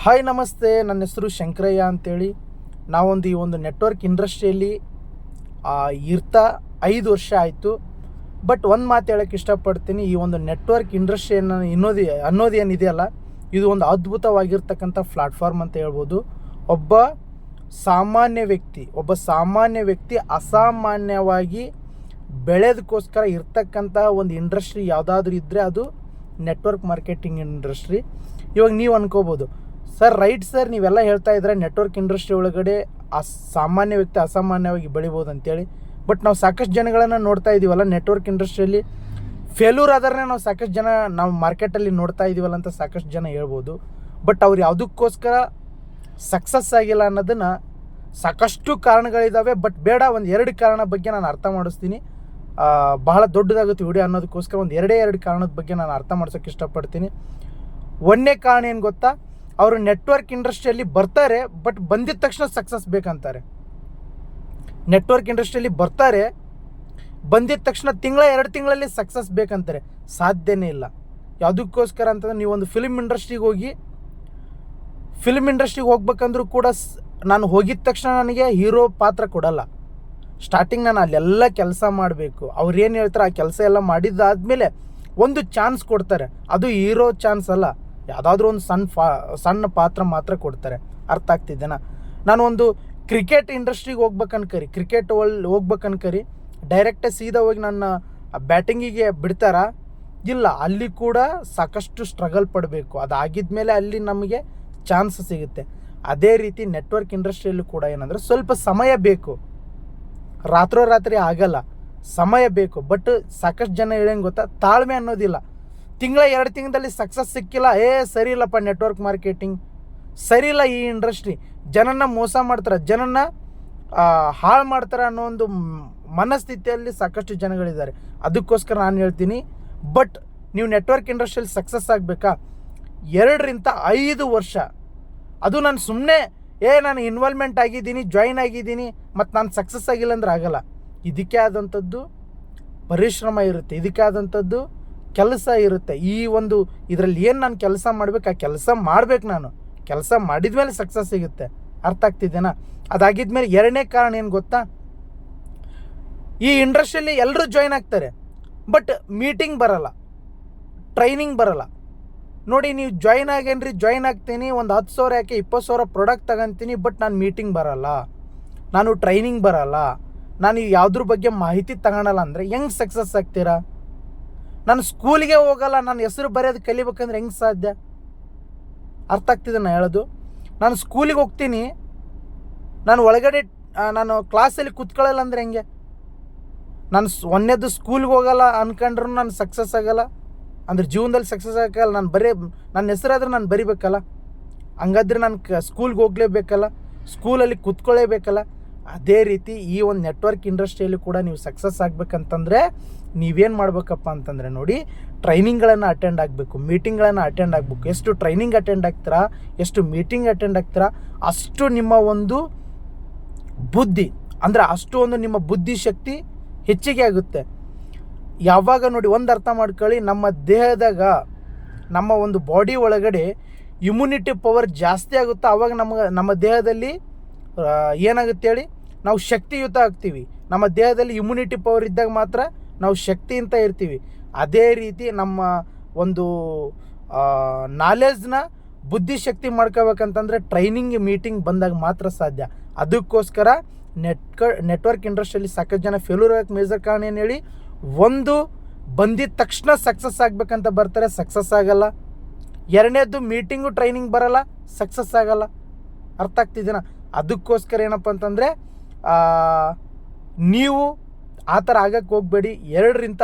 Hi ನಮಸ್ತೆ, ನನ್ನ ಹೆಸರು ಶಂಕರಯ್ಯ ಅಂತೇಳಿ. ನಾವೊಂದು ಈ ಒಂದು ನೆಟ್ವರ್ಕ್ ಇಂಡಸ್ಟ್ರಿಯಲ್ಲಿ ಇರ್ತಾ 5 ವರ್ಷ ಆಯಿತು. ಬಟ್ ಒಂದು ಮಾತು ಹೇಳೋಕ್ಕೆ ಇಷ್ಟಪಡ್ತೀನಿ, ಈ ಒಂದು ನೆಟ್ವರ್ಕ್ ಇಂಡಸ್ಟ್ರಿಯನ್ನು ಅನ್ನೋದೇನಿದೆಯಲ್ಲ, ಇದು ಒಂದು ಅದ್ಭುತವಾಗಿರ್ತಕ್ಕಂಥ ಪ್ಲಾಟ್ಫಾರ್ಮ್ ಅಂತ ಹೇಳ್ಬೋದು. ಒಬ್ಬ ಸಾಮಾನ್ಯ ವ್ಯಕ್ತಿ ಅಸಾಮಾನ್ಯವಾಗಿ ಬೆಳೆದಕ್ಕೋಸ್ಕರ ಇರ್ತಕ್ಕಂಥ ಒಂದು ಇಂಡಸ್ಟ್ರಿ ಯಾವುದಾದ್ರೂ ಇದ್ದರೆ ಅದು ನೆಟ್ವರ್ಕ್ ಮಾರ್ಕೆಟಿಂಗ್ ಇಂಡಸ್ಟ್ರಿ. ಇವಾಗ ನೀವು ಅನ್ಕೋಬೋದು, ಸರ್ ರೈಟ್ ಸರ್, ನೀವೆಲ್ಲ ಹೇಳ್ತಾ ಇದ್ರೆ ನೆಟ್ವರ್ಕ್ ಇಂಡಸ್ಟ್ರಿ ಒಳಗಡೆ ಸಾಮಾನ್ಯ ವ್ಯಕ್ತಿ ಅಸಾಮಾನ್ಯವಾಗಿ ಬೆಳಿಬೋದು ಅಂತೇಳಿ. ಬಟ್ ನಾವು ಸಾಕಷ್ಟು ಜನಗಳನ್ನು ನೋಡ್ತಾ ಇದ್ದೀವಲ್ಲ ನೆಟ್ವರ್ಕ್ ಇಂಡಸ್ಟ್ರಿಯಲ್ಲಿ, ಫೇಲ್ಯೂರ್ ಆದ್ರೆ ನಾವು ಸಾಕಷ್ಟು ಜನ ನಾವು ಮಾರ್ಕೆಟಲ್ಲಿ ನೋಡ್ತಾ ಇದ್ದೀವಲ್ಲ ಅಂತ ಸಾಕಷ್ಟು ಜನ ಹೇಳ್ಬೋದು. ಬಟ್ ಅವ್ರು ಯಾವುದಕ್ಕೋಸ್ಕರ ಸಕ್ಸಸ್ ಆಗಿಲ್ಲ ಅನ್ನೋದನ್ನು ಸಾಕಷ್ಟು ಕಾರಣಗಳಿದ್ದಾವೆ. ಬಟ್ ಬೇಡ, ಒಂದು 2 ಕಾರಣ ಬಗ್ಗೆ ನಾನು ಅರ್ಥ ಮಾಡಿಸ್ತೀನಿ. ಬಹಳ ದೊಡ್ಡದಾಗುತ್ತೆ ವಿಡಿಯೋ ಅನ್ನೋದಕ್ಕೋಸ್ಕರ ಒಂದು 2 ಕಾರಣದ ಬಗ್ಗೆ ನಾನು ಅರ್ಥ ಮಾಡ್ಸೋಕ್ಕೆ ಇಷ್ಟಪಡ್ತೀನಿ. ಒಂದನೇ ಕಾರಣ ಏನು ಗೊತ್ತಾ, ಅವರು ನೆಟ್ವರ್ಕ್ ಇಂಡಸ್ಟ್ರಿಯಲ್ಲಿ ಬರ್ತಾರೆ, ಬಟ್ ಬಂದಿದ ತಕ್ಷಣ ಸಕ್ಸಸ್ ಬೇಕಂತಾರೆ. ನೆಟ್ವರ್ಕ್ ಇಂಡಸ್ಟ್ರಿಯಲ್ಲಿ ಬರ್ತಾರೆ, ಬಂದಿದ ತಕ್ಷಣ 2 ತಿಂಗಳಲ್ಲಿ ಸಕ್ಸಸ್ ಬೇಕಂತಾರೆ. ಸಾಧ್ಯನೇ ಇಲ್ಲ. ಯಾವುದಕ್ಕೋಸ್ಕರ ಅಂತಂದ್ರೆ, ನೀವೊಂದು ಫಿಲ್ಮ್ ಇಂಡಸ್ಟ್ರಿಗೆ ಹೋಗ್ಬೇಕಂದ್ರೂ ಕೂಡ ನಾನು ಹೋಗಿದ ತಕ್ಷಣ ನನಗೆ ಹೀರೋ ಪಾತ್ರ ಕೊಡಲ್ಲ. ಸ್ಟಾರ್ಟಿಂಗ್ ನಾನು ಅಲ್ಲೆಲ್ಲ ಕೆಲಸ ಮಾಡಬೇಕು. ಅವ್ರು ಏನು ಹೇಳ್ತಾರೆ ಆ ಕೆಲಸ ಎಲ್ಲ ಮಾಡಿದ್ದಾದಮೇಲೆ ಒಂದು ಚಾನ್ಸ್ ಕೊಡ್ತಾರೆ. ಅದು ಹೀರೋ ಚಾನ್ಸ್ ಅಲ್ಲ, ಯಾವುದಾದ್ರೂ ಒಂದು ಸಣ್ಣ ಪಾತ್ರ ಮಾತ್ರ ಕೊಡ್ತಾರೆ. ಅರ್ಥ ಆಗ್ತಿದ್ದೇನಾ? ನಾನು ಒಂದು ಕ್ರಿಕೆಟ್ ಇಂಡಸ್ಟ್ರಿಗೆ ಹೋಗ್ಬೇಕನ್ಕರಿ ಡೈರೆಕ್ಟೇ ಸೀದಾ ಹೋಗಿ ನನ್ನ ಬ್ಯಾಟಿಂಗಿಗೆ ಬಿಡ್ತಾರಾ? ಇಲ್ಲ, ಅಲ್ಲಿ ಕೂಡ ಸಾಕಷ್ಟು ಸ್ಟ್ರಗಲ್ ಪಡಬೇಕು. ಅದಾಗಿದ್ಮೇಲೆ ಅಲ್ಲಿ ನಮಗೆ ಚಾನ್ಸ್ ಸಿಗುತ್ತೆ. ಅದೇ ರೀತಿ ನೆಟ್ವರ್ಕ್ ಇಂಡಸ್ಟ್ರಿಯಲ್ಲೂ ಕೂಡ ಏನಂದರೆ ಸ್ವಲ್ಪ ಸಮಯ ಬೇಕು. ರಾತ್ರೋರಾತ್ರಿ ಆಗಲ್ಲ, ಸಮಯ ಬೇಕು. ಬಟ್ ಸಾಕಷ್ಟು ಜನ ಹೇಳಂಗೆ ಗೊತ್ತಾ, ತಾಳ್ಮೆ ಅನ್ನೋದಿಲ್ಲ. 2 ತಿಂಗಳಲ್ಲಿ ಸಕ್ಸಸ್ ಸಿಕ್ಕಿಲ್ಲ, ಸರಿ ಇಲ್ಲಪ್ಪ ನೆಟ್ವರ್ಕ್ ಮಾರ್ಕೆಟಿಂಗ್, ಸರಿ ಇಲ್ಲ ಈ ಇಂಡಸ್ಟ್ರಿ, ಜನನ ಮೋಸ ಮಾಡ್ತಾರೆ, ಜನನ ಹಾಳು ಮಾಡ್ತಾರೆ ಅನ್ನೋ ಒಂದು ಮನಸ್ಥಿತಿಯಲ್ಲಿ ಸಾಕಷ್ಟು ಜನಗಳಿದ್ದಾರೆ. ಅದಕ್ಕೋಸ್ಕರ ನಾನು ಹೇಳ್ತೀನಿ, ಬಟ್ ನೀವು ನೆಟ್ವರ್ಕ್ ಇಂಡಸ್ಟ್ರಿಯಲ್ಲಿ ಸಕ್ಸಸ್ ಆಗಬೇಕಾ, 2 ರಿಂದ 5 ವರ್ಷ. ಅದು ನಾನು ಸುಮ್ಮನೆ ನಾನು ಇನ್ವಾಲ್ವ್ಮೆಂಟ್ ಆಗಿದ್ದೀನಿ, ಜಾಯಿನ್ ಆಗಿದ್ದೀನಿ, ಮತ್ತು ನಾನು ಸಕ್ಸಸ್ ಆಗಿಲ್ಲ ಅಂದ್ರೆ ಆಗಲ್ಲ. ಇದಕ್ಕೆ ಆದಂಥದ್ದು ಪರಿಶ್ರಮ ಇರುತ್ತೆ, ಇದಕ್ಕೆ ಆದಂಥದ್ದು ಕೆಲಸ ಇರುತ್ತೆ. ಈ ಒಂದು ಇದರಲ್ಲಿ ಏನು ನಾನು ಕೆಲಸ ಮಾಡಬೇಕು, ಆ ಕೆಲಸ ಮಾಡಬೇಕು. ನಾನು ಕೆಲಸ ಮಾಡಿದ್ಮೇಲೆ ಸಕ್ಸಸ್ ಸಿಗುತ್ತೆ. ಅರ್ಥ ಆಗ್ತಿದ್ದೇನಾ? ಅದಾಗಿದ್ಮೇಲೆ 2ನೇ ಕಾರಣ ಏನು ಗೊತ್ತಾ, ಈ ಇಂಡಸ್ಟ್ರಿಯಲ್ಲಿ ಎಲ್ಲರೂ ಜಾಯಿನ್ ಆಗ್ತಾರೆ, ಬಟ್ ಮೀಟಿಂಗ್ ಬರಲ್ಲ, ಟ್ರೈನಿಂಗ್ ಬರಲ್ಲ. ನೋಡಿ, ನೀವು ಜಾಯಿನ್ ಆಗ್ತೀನಿ, ಒಂದು 10,000 ಯಾಕೆ 20,000 ಪ್ರಾಡಕ್ಟ್ ತಗೊಂತೀನಿ, ಬಟ್ ನಾನು ಮೀಟಿಂಗ್ ಬರಲ್ಲ, ನಾನು ಟ್ರೈನಿಂಗ್ ಬರಲ್ಲ, ನಾನು ಯಾವುದ್ರ ಬಗ್ಗೆ ಮಾಹಿತಿ ತಗೊಳಲ್ಲ ಅಂದರೆ ಹೆಂಗೆ ಸಕ್ಸಸ್ ಆಗ್ತೀರಾ? ನಾನು ಸ್ಕೂಲಿಗೆ ಹೋಗಲ್ಲ, ನಾನು ಹೆಸರು ಬರೆಯೋದು ಕಲಿಬೇಕಂದ್ರೆ ಹೆಂಗೆ ಸಾಧ್ಯ? ಅರ್ಥ ಆಗ್ತಿದೆ ನಾನು ಹೇಳೋದು? ನಾನು ಸ್ಕೂಲಿಗೆ ಹೋಗ್ತೀನಿ, ನಾನು ಒಳಗಡೆ ನಾನು ಕ್ಲಾಸಲ್ಲಿ ಕೂತ್ಕೊಳ್ಳಲ್ಲ ಅಂದರೆ ಹೆಂಗೆ? ನಾನು ಒಂದೇದು ಸ್ಕೂಲ್ಗೆ ಹೋಗಲ್ಲ ಅಂದ್ಕೊಂಡ್ರೂ ನಾನು ಸಕ್ಸಸ್ ಆಗಲ್ಲ ಅಂದ್ರೆ ಜೀವನದಲ್ಲಿ ಸಕ್ಸಸ್ ಆಗಲ್ಲ. ನನ್ನ ಹೆಸರಾದ್ರೆ ನಾನು ಬರಿಬೇಕಲ್ಲ, ಹಂಗಾದ್ರೆ ನಾನು ಸ್ಕೂಲ್ಗೆ ಹೋಗಲೇಬೇಕಲ್ಲ, ಸ್ಕೂಲಲ್ಲಿ ಕೂತ್ಕೊಳ್ಳೇಬೇಕಲ್ಲ. ಅದೇ ರೀತಿ ಈ ಒಂದು ನೆಟ್ವರ್ಕ್ ಇಂಡಸ್ಟ್ರಿಯಲ್ಲಿ ಕೂಡ ನೀವು ಸಕ್ಸಸ್ ಆಗಬೇಕಂತಂದರೆ ನೀವೇನು ಮಾಡಬೇಕಪ್ಪ ಅಂತಂದರೆ, ನೋಡಿ, ಟ್ರೈನಿಂಗ್ಗಳನ್ನು ಅಟೆಂಡ್ ಆಗಬೇಕು, ಮೀಟಿಂಗ್ಗಳನ್ನು ಅಟೆಂಡ್ ಆಗಬೇಕು. ಎಷ್ಟು ಟ್ರೈನಿಂಗ್ ಅಟೆಂಡ್ ಆಗ್ತೀರಾ, ಎಷ್ಟು ಮೀಟಿಂಗ್ ಅಟೆಂಡ್ ಆಗ್ತೀರಾ, ಅಷ್ಟು ನಿಮ್ಮ ಒಂದು ಬುದ್ಧಿ ಅಂದರೆ ಅಷ್ಟು ಒಂದು ನಿಮ್ಮ ಬುದ್ಧಿಶಕ್ತಿ ಹೆಚ್ಚಿಗೆ ಆಗುತ್ತೆ. ಯಾವಾಗ ನೋಡಿ, ಒಂದು ಅರ್ಥ ಮಾಡ್ಕೊಳ್ಳಿ, ನಮ್ಮ ದೇಹದಾಗ ನಮ್ಮ ಒಂದು ಬಾಡಿ ಒಳಗಡೆ ಇಮ್ಯುನಿಟಿ ಪವರ್ ಜಾಸ್ತಿ ಆಗುತ್ತೆ. ಆವಾಗ ನಮ್ಮ ದೇಹದಲ್ಲಿ ಏನಾಗುತ್ತೆ ಹೇಳಿ, ನಾವು ಶಕ್ತಿಯುತ ಆಗ್ತೀವಿ. ನಮ್ಮ ದೇಹದಲ್ಲಿ ಇಮ್ಯುನಿಟಿ ಪವರ್ ಇದ್ದಾಗ ಮಾತ್ರ ನಾವು ಶಕ್ತಿಯಿಂದ ಇರ್ತೀವಿ. ಅದೇ ರೀತಿ ನಮ್ಮ ಒಂದು ನಾಲೆಜ್ನ ಬುದ್ಧಿಶಕ್ತಿ ಮಾಡ್ಕೋಬೇಕಂತಂದರೆ ಟ್ರೈನಿಂಗ್ ಮೀಟಿಂಗ್ ಬಂದಾಗ ಮಾತ್ರ ಸಾಧ್ಯ. ಅದಕ್ಕೋಸ್ಕರ ನೆಟ್ವರ್ಕ್ ಇಂಡಸ್ಟ್ರಿಯಲ್ಲಿ ಸಾಕಷ್ಟು ಜನ ಫೇಲ್ಯೂರ್ ಆಗಕ್ಕೆ ಮೇಜರ್ ಕಾರಣ ಏನು ಹೇಳಿ, ಒಂದು ಬಂದಿದ ತಕ್ಷಣ ಸಕ್ಸಸ್ ಆಗಬೇಕಂತ ಬರ್ತಾರೆ, ಸಕ್ಸಸ್ ಆಗಲ್ಲ. 2ನೇದು ಮೀಟಿಂಗು ಟ್ರೈನಿಂಗ್ ಬರಲ್ಲ, ಸಕ್ಸಸ್ ಆಗಲ್ಲ. ಅರ್ಥ ಆಗ್ತಿದ್ದೀನ? ಅದಕ್ಕೋಸ್ಕರ ಏನಪ್ಪ ಅಂತಂದರೆ ನೀವು ಆ ಥರ ಆಗಕ್ಕೆ ಹೋಗಬೇಡಿ. 2 ರಿಂದ